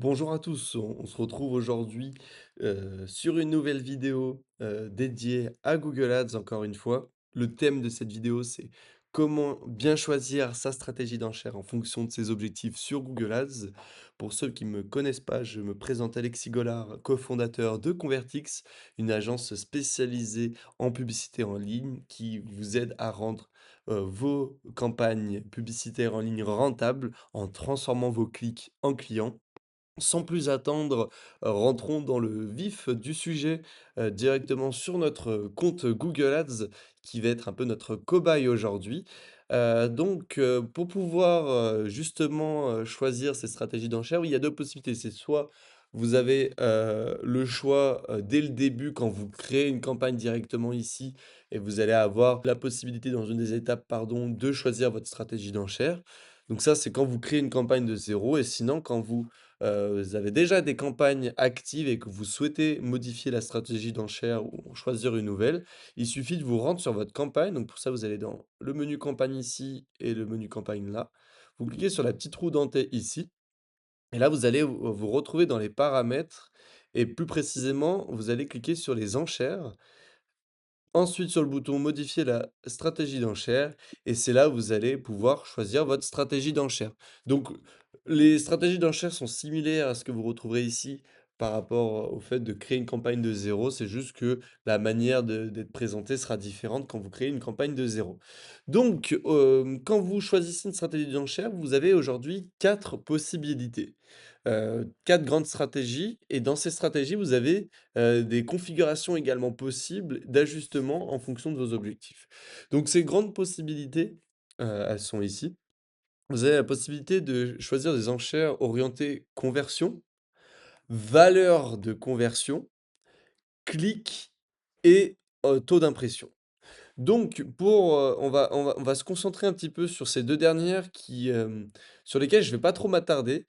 Bonjour à tous, on se retrouve aujourd'hui sur une nouvelle vidéo dédiée à Google Ads encore une fois. Le thème de cette vidéo, c'est comment bien choisir sa stratégie d'enchère en fonction de ses objectifs sur Google Ads. Pour ceux qui ne me connaissent pas, je me présente Alexis Gollard, cofondateur de Convertix, une agence spécialisée en publicité en ligne qui vous aide à rendre vos campagnes publicitaires en ligne rentables en transformant vos clics en clients. Sans plus attendre, rentrons dans le vif du sujet, directement sur notre compte Google Ads qui va être un peu notre cobaye aujourd'hui. Pour pouvoir, justement, choisir ces stratégies d'enchères, oui, il y a 2 possibilités. C'est soit vous avez, le choix, dès le début quand vous créez une campagne directement ici et vous allez avoir la possibilité dans une des étapes, pardon, de choisir votre stratégie d'enchères. Donc ça, c'est quand vous créez une campagne de zéro. Et sinon quand vous avez déjà des campagnes actives et que vous souhaitez modifier la stratégie d'enchère ou choisir une nouvelle, il suffit de vous rendre sur votre campagne. Donc pour ça, vous allez dans le menu campagne ici et le menu campagne là. Vous cliquez sur la petite roue dentée ici et là, vous allez vous retrouver dans les paramètres et plus précisément, vous allez cliquer sur les enchères. Ensuite, sur le bouton modifier la stratégie d'enchère et c'est là où vous allez pouvoir choisir votre stratégie d'enchère. Donc, les stratégies d'enchère sont similaires à ce que vous retrouverez ici par rapport au fait de créer une campagne de zéro. C'est juste que la manière d'être présentée sera différente quand vous créez une campagne de zéro. Donc, quand vous choisissez une stratégie d'enchère, vous avez aujourd'hui 4 possibilités. 4 grandes stratégies et dans ces stratégies, vous avez des configurations également possibles d'ajustement en fonction de vos objectifs. Donc ces grandes possibilités, elles sont ici. Vous avez la possibilité de choisir des enchères orientées conversion, valeur de conversion, clic et taux d'impression. Donc pour, on va se concentrer un petit peu sur ces 2 dernières sur lesquelles je vais pas trop m'attarder.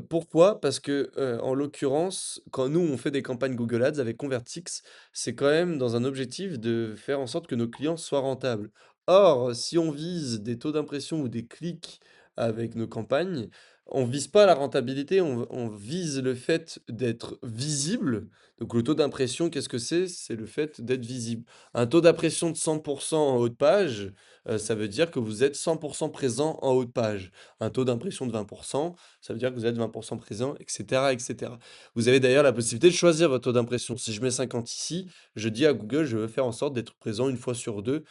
Pourquoi? Parce que, en l'occurrence, quand nous on fait des campagnes Google Ads avec Convertix, c'est quand même dans un objectif de faire en sorte que nos clients soient rentables. Or, si on vise des taux d'impression ou des clics avec nos campagnes, on vise pas la rentabilité, on vise le fait d'être visible. Donc le taux d'impression, qu'est-ce que c'est? C'est le fait d'être visible. Un taux d'impression de 100 en haut de page, ça veut dire que vous êtes 100 présent en haut de page. Un taux d'impression de 20 ça veut dire que vous êtes 20 présent et cetera et cetera. Vous avez d'ailleurs la possibilité de choisir votre taux d'impression. Si je mets 50 ici, je dis à Google: «Je veux faire en sorte d'être présent une fois sur 2,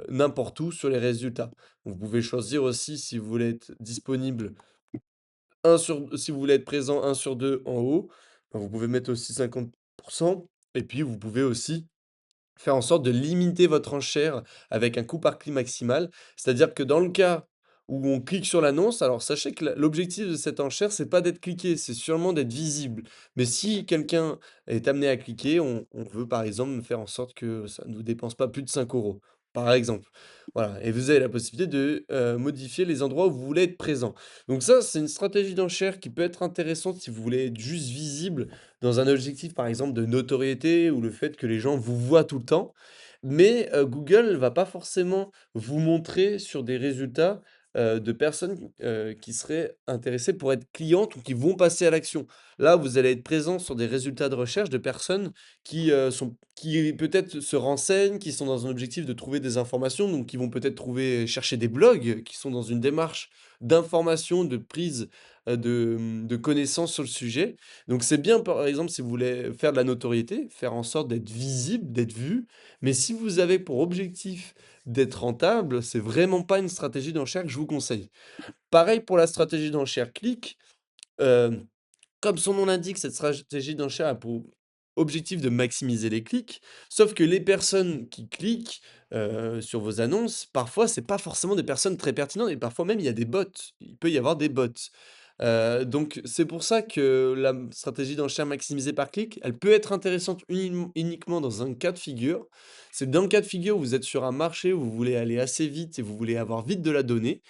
n'importe où sur les résultats». Vous pouvez choisir aussi si vous voulez être disponible si vous voulez être présent 1/2 en haut, ben, vous pouvez mettre aussi 50 et puis vous pouvez aussi faire en sorte de limiter votre enchère avec un coût par clic maximal. C'est-à-dire que dans le cas où on clique sur l'annonce, alors sachez que l'objectif de cette enchère, c'est pas d'être cliqué, c'est sûrement d'être visible. Mais si quelqu'un est amené à cliquer, on veut par exemple faire en sorte que ça ne vous dépense pas plus de 5 euros, par exemple. Voilà, et vous avez la possibilité de modifier les endroits où vous voulez être présent. Donc ça, c'est une stratégie d'enchère qui peut être intéressante si vous voulez être juste visible dans un objectif, par exemple, de notoriété ou le fait que les gens vous voient tout le temps. Mais, Google va pas forcément vous montrer sur des résultats, de personnes, qui seraient intéressées pour être clientes ou qui vont passer à l'action. Là, vous allez être présent sur des résultats de recherche de personnes qui peut-être se renseignent, qui sont dans un objectif de trouver des informations, donc qui vont peut-être chercher des blogs, qui sont dans une démarche d'information, de prise, de connaissances sur le sujet. Donc c'est bien, par exemple, si vous voulez faire de la notoriété, faire en sorte d'être visible, d'être vu, mais si vous avez pour objectif d'être rentable, c'est vraiment pas une stratégie d'enchère que je vous conseille. Pareil pour la stratégie d'enchère clic, hem, comme son nom l'indique, cette stratégie d'enchère a pour objectif de maximiser les clics, sauf que les personnes qui cliquent, sur vos annonces, parfois, c'est pas forcément des personnes très pertinentes et parfois même il y a des bots. Il peut y avoir des bots. Donc c'est pour ça que la stratégie d'enchère maximisée par clic, elle peut être intéressante uniquement dans un cas de figure. C'est dans le cas de figure où vous êtes sur un marché, où vous voulez aller assez vite et vous voulez avoir vite de la donnée.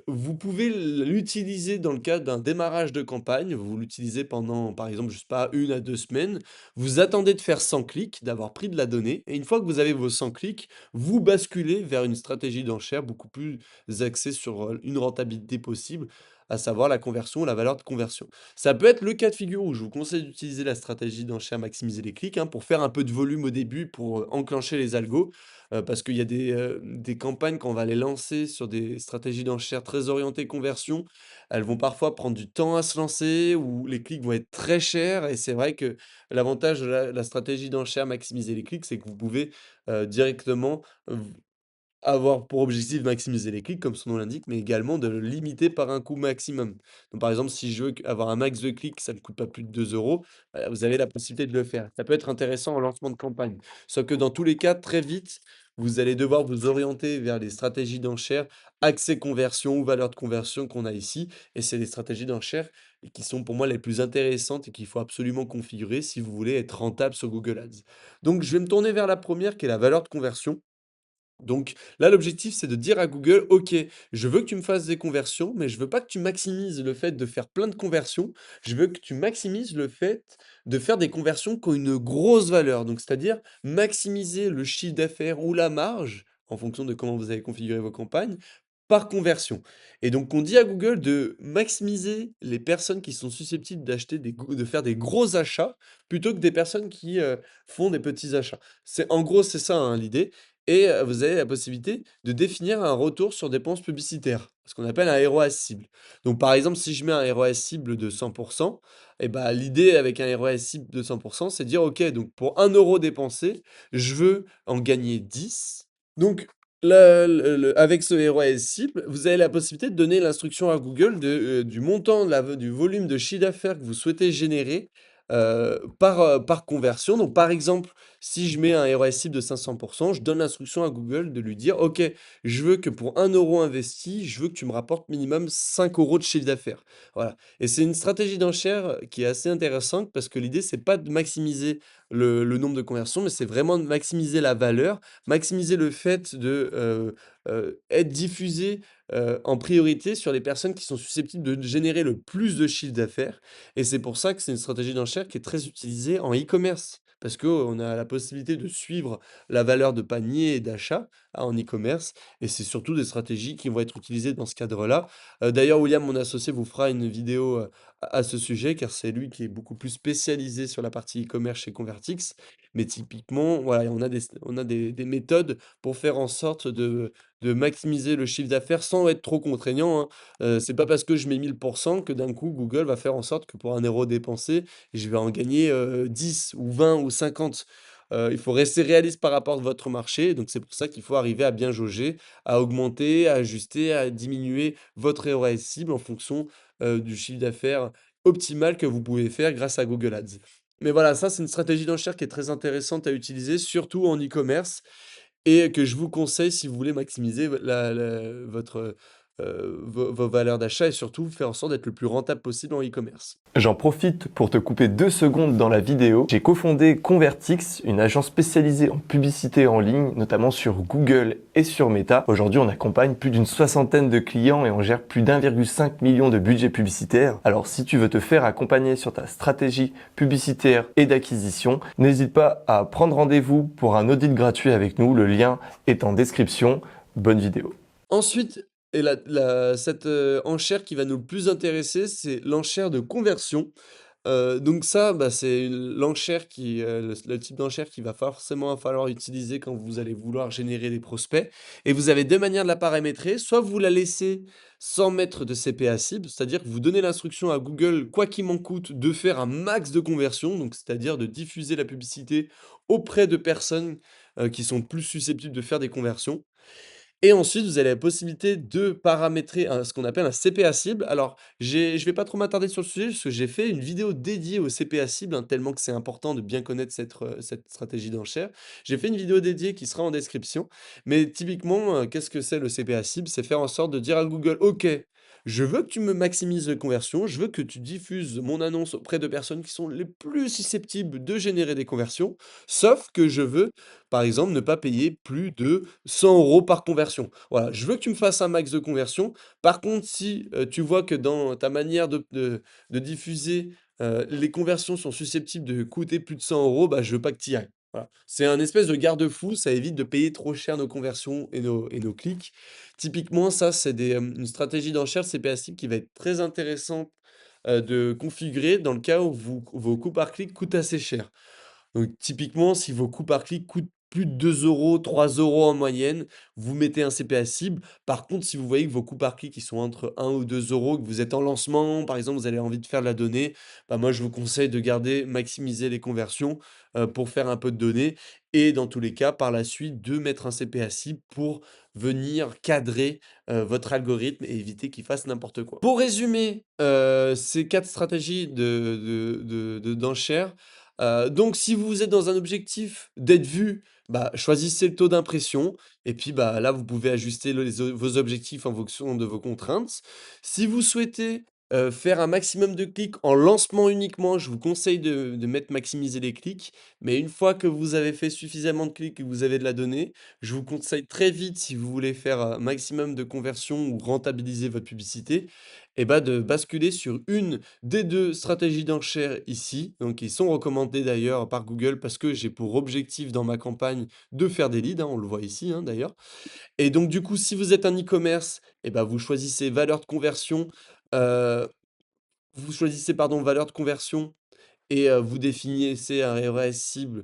Vous pouvez l'utiliser dans le cadre d'un démarrage de campagne. Vous l'utilisez pendant, par exemple, je sais pas, 1 à 2 semaines. Vous attendez de faire 100 clics, d'avoir pris de la donnée et une fois que vous avez vos 100 clics, vous basculez vers une stratégie d'enchère beaucoup plus axée sur, une rentabilité possible à savoir la conversion ou la valeur de conversion. Ça peut être le cas de figure où je vous conseille d'utiliser la stratégie d'enchère maximiser les clics, hein, pour faire un peu de volume au début, pour, enclencher les algos, parce qu'il y a des campagnes quand on va les lancer sur des stratégies d'enchère très orientées conversion, elles vont parfois prendre du temps à se lancer ou les clics vont être très chers et c'est vrai que l'avantage de la stratégie d'enchère maximiser les clics, c'est que vous pouvez, directement, avoir pour objectif de maximiser les clics, comme son nom l'indique, mais également de le limiter par un coût maximum. Donc, par exemple, si je veux avoir un max de clics, ça ne coûte pas plus de 2 €, vous avez la possibilité de le faire. Ça peut être intéressant en lancement de campagne. Sauf que dans tous les cas, très vite, vous allez devoir vous orienter vers les stratégies d'enchères, accès conversion ou valeur de conversion qu'on a ici. Et c'est les stratégies d'enchères qui sont pour moi les plus intéressantes et qu'il faut absolument configurer si vous voulez être rentable sur Google Ads. Donc, je vais me tourner vers la première qui est la valeur de conversion. Donc là, l'objectif, c'est de dire à Google: «OK, je veux que tu me fasses des conversions, mais je veux pas que tu maximises le fait de faire plein de conversions. Je veux que tu maximises le fait de faire des conversions qui ont une grosse valeur». Donc c'est-à-dire maximiser le chiffre d'affaires ou la marge, en fonction de comment vous avez configuré vos campagnes, par conversion. Et donc on dit à Google de maximiser les personnes qui sont susceptibles d'acheter de faire des gros achats, plutôt que des personnes qui, font des petits achats. C'est ça, hein, l'idée. Et vous avez la possibilité de définir un retour sur dépenses publicitaires, ce qu'on appelle un ROAS cible. Donc par exemple, si je mets un ROAS cible de 100, et bah, l'idée avec un ROAS cible de 100, c'est de dire: «OK, donc pour 1 € dépensé, je veux en gagner 10». Donc avec ce ROAS cible, vous avez la possibilité de donner l'instruction à Google du montant du volume de chiffre d'affaires que vous souhaitez générer, par conversion. Donc par exemple, si je mets un ROAS cible de 500, je donne l'instruction à Google de lui dire: «OK, je veux que pour 1 € investi, je veux que tu me rapportes minimum 5 € de chiffre d'affaires». Voilà. Et c'est une stratégie d'enchère qui est assez intéressante parce que l'idée, c'est pas de maximiser le nombre de conversions, mais c'est vraiment de maximiser la valeur, maximiser le fait de, être diffusé, en priorité sur les personnes qui sont susceptibles de générer le plus de chiffre d'affaires. Et c'est pour ça que c'est une stratégie d'enchère qui est très utilisée en e-commerce. Parce qu'on a la possibilité de suivre la valeur de panier et d'achat, en e-commerce et c'est surtout des stratégies qui vont être utilisées dans ce cadre-là. D'ailleurs, William, mon associé, vous fera une vidéo, à ce sujet car c'est lui qui est beaucoup plus spécialisé sur la partie e-commerce chez Convertix. Mais typiquement, voilà, on a des méthodes pour faire en sorte de maximiser le chiffre d'affaires sans être trop contraignant, hein. C'est pas parce que je mets 1000 que d'un coup Google va faire en sorte que pour 1 € dépensé, je vais en gagner, 10 ou 20 ou 50. Il faut rester réaliste par rapport à votre marché, donc c'est pour ça qu'il faut arriver à bien jauger, à augmenter, à ajuster, à diminuer votre ROAS cible en fonction, du chiffre d'affaires optimal que vous pouvez faire grâce à Google Ads. Mais voilà, ça c'est une stratégie d'enchère qui est très intéressante à utiliser, surtout en e-commerce et que je vous conseille si vous voulez maximiser votre, vos valeurs d'achat et surtout faire en sorte d'être le plus rentable possible en e-commerce. J'en profite pour te couper 2 secondes dans la vidéo. J'ai cofondé Convertix, une agence spécialisée en publicité en ligne, notamment sur Google et sur Meta. Aujourd'hui, on accompagne plus d'une soixantaine de clients et on gère plus d'1,5 million de budget publicitaire. Alors si tu veux te faire accompagner sur ta stratégie publicitaire et d'acquisition, n'hésite pas à prendre rendez-vous pour un audit gratuit avec nous. Le lien est en description. Bonne vidéo. Ensuite et cette, enchère qui va nous le plus intéresser, c'est l'enchère de conversion. Donc ça, bah, c'est l'enchère le type d'enchère qu'il va forcément falloir utiliser quand vous allez vouloir générer des prospects et vous avez 2 manières de la paramétrer. Soit vous la laissez sans mettre de CPA cible, c'est-à-dire que vous donnez l'instruction à Google, quoi qu'il m'en coûte, de faire un max de conversion, donc c'est-à-dire de diffuser la publicité auprès de personnes, qui sont plus susceptibles de faire des conversions. Et ensuite, vous avez la possibilité de paramétrer ce qu'on appelle un CPA cible. Alors, je vais pas trop m'attarder sur le sujet, parce que j'ai fait une vidéo dédiée au CPA cible, hein, tellement que c'est important de bien connaître cette stratégie d'enchère. J'ai fait une vidéo dédiée qui sera en description. Mais typiquement, qu'est-ce que c'est le CPA cible? C'est faire en sorte de dire à Google: «OK, je veux que tu me maximises les conversions, je veux que tu diffuses mon annonce auprès de personnes qui sont les plus susceptibles de générer des conversions, sauf que je veux par exemple, ne pas payer plus de 100 € par conversion. Voilà, je veux que tu me fasses un max de conversion. Par contre, si, tu vois que dans ta manière de diffuser, les conversions sont susceptibles de coûter plus de 100 €, bah, je veux pas que tu y ailles. Voilà. C'est un espèce de garde-fou, ça évite de payer trop cher nos conversions et nos clics. Typiquement, ça, c'est une stratégie d'enchère CPA cible qui va être très intéressante, de configurer dans le cas où vos coûts par clic coûtent assez cher. Donc typiquement, si vos coûts par clic coûtent plus de 2 €, 3 € en moyenne, vous mettez un CPA cible. Par contre, si vous voyez que vos coûts par clic, ils sont entre 1 ou 2 €, que vous êtes en lancement, par exemple, vous avez envie de faire de la donnée, bah, moi, je vous conseille de garder maximiser les conversions, pour faire un peu de données et dans tous les cas, par la suite, de mettre un CPA cible pour venir cadrer, votre algorithme et éviter qu'il fasse n'importe quoi. Pour résumer, ces 4 stratégies d'enchères, donc si vous êtes dans un objectif d'être vu, bah, choisissez le taux d'impression et puis, bah, là, vous pouvez ajuster vos objectifs en fonction de vos contraintes. Si vous souhaitez, faire un maximum de clics en lancement uniquement, je vous conseille de mettre maximiser les clics. Mais une fois que vous avez fait suffisamment de clics et que vous avez de la donnée, je vous conseille très vite, si vous voulez faire un maximum de conversions ou rentabiliser votre publicité, et bah, de basculer sur une des 2 stratégies d'enchères ici, donc qui sont recommandées d'ailleurs par Google parce que j'ai pour objectif dans ma campagne de faire des leads, hein, on le voit ici, hein, d'ailleurs. Et donc du coup, si vous êtes un e-commerce, et bah, vous choisissez valeur de conversion, heu, vous choisissez pardon, valeur de conversion et vous définissez un ROAS cible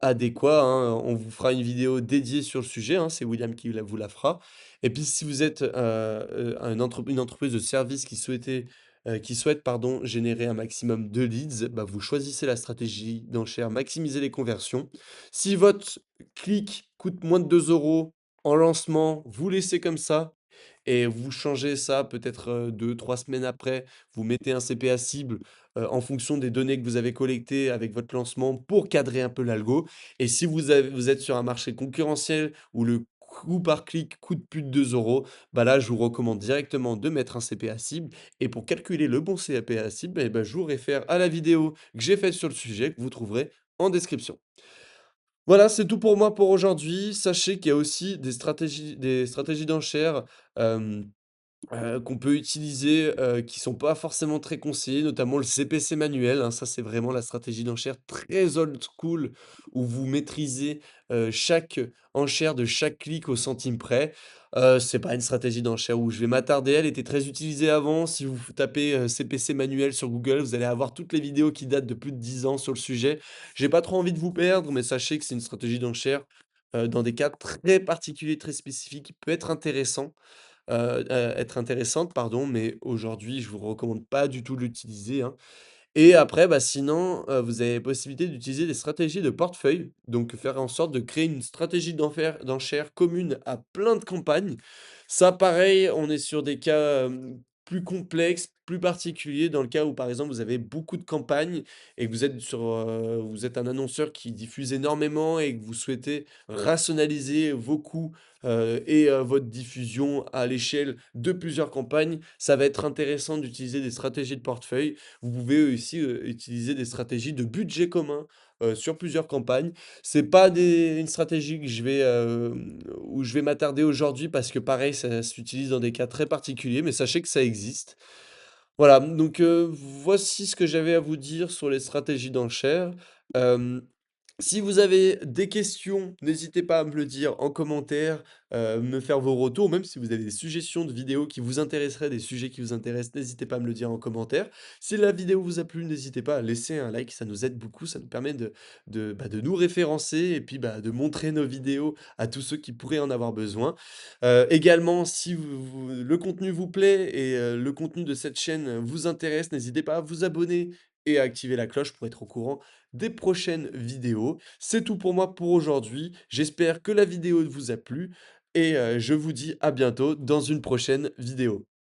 adéquat, hein. On vous fera une vidéo dédiée sur le sujet, hein, c'est William qui vous la fera. Et puis si vous êtes, une entreprise de service qui souhaite pardon, générer un maximum de leads, bah, vous choisissez la stratégie d'enchère, maximiser les conversions. Si votre clic coûte moins de 2 € en lancement, vous laissez comme ça et vous changez ça peut-être, 2-3 semaines après. Vous mettez un CPA cible, en fonction des données que vous avez collectées avec votre lancement pour cadrer un peu l'algo. Et si vous êtes sur un marché concurrentiel où le coût par clic coûte plus de 2 €, bah, là, je vous recommande directement de mettre un CPA cible et pour calculer le bon CPA cible et bah, je vous réfère à la vidéo que j'ai faite sur le sujet que vous trouverez en description. Voilà, c'est tout pour moi pour aujourd'hui. Sachez qu'il y a aussi des stratégies d'enchères, hem qu'on peut utiliser, qui sont pas forcément très conseillées, notamment le CPC manuel, hein. Ça, c'est vraiment la stratégie d'enchère très old school où vous maîtrisez, chaque enchère de chaque clic au centime près. C'est pas une stratégie d'enchère où je vais m'attarder. Elle était très utilisée avant. Si vous tapez, CPC manuel sur Google, vous allez avoir toutes les vidéos qui datent de plus de 10 ans sur le sujet. J'ai pas trop envie de vous perdre, mais sachez que c'est une stratégie d'enchère, dans des cas très particuliers, très spécifiques, qui peut être intéressante, pardon, mais aujourd'hui, je vous recommande pas du tout de l'utiliser, hein. Et après, bah, sinon, vous avez possibilité d'utiliser des stratégies de portefeuille, donc faire en sorte de créer une stratégie d'enchère commune à plein de campagnes. Ça, pareil, on est sur des cas, plus complexes, plus particuliers, dans le cas où, par exemple, vous avez beaucoup de campagnes et que vous êtes un annonceur qui diffuse énormément et que vous souhaitez rationaliser vos coûts, votre diffusion à l'échelle de plusieurs campagnes. Ça va être intéressant d'utiliser des stratégies de portefeuille. Vous pouvez aussi, utiliser des stratégies de budget commun, sur plusieurs campagnes. C'est pas une stratégie où je vais m'attarder aujourd'hui parce que pareil, ça s'utilise dans des cas très particuliers, mais sachez que ça existe. Voilà, donc voici ce que j'avais à vous dire sur les stratégies d'enchères. Hem Si vous avez des questions, n'hésitez pas à me le dire en commentaire, me faire vos retours, même si vous avez des suggestions de vidéos qui vous intéresseraient, des sujets qui vous intéressent, n'hésitez pas à me le dire en commentaire. Si la vidéo vous a plu, n'hésitez pas à laisser un like, ça nous aide beaucoup, ça nous permet de nous référencer et puis, bah, de montrer nos vidéos à tous ceux qui pourraient en avoir besoin. Également, si le contenu vous plaît et le contenu de cette chaîne vous intéresse, n'hésitez pas à vous abonner et à activer la cloche pour être au courant des prochaines vidéos. C'est tout pour moi pour aujourd'hui. J'espère que la vidéo vous a plu et je vous dis à bientôt dans une prochaine vidéo.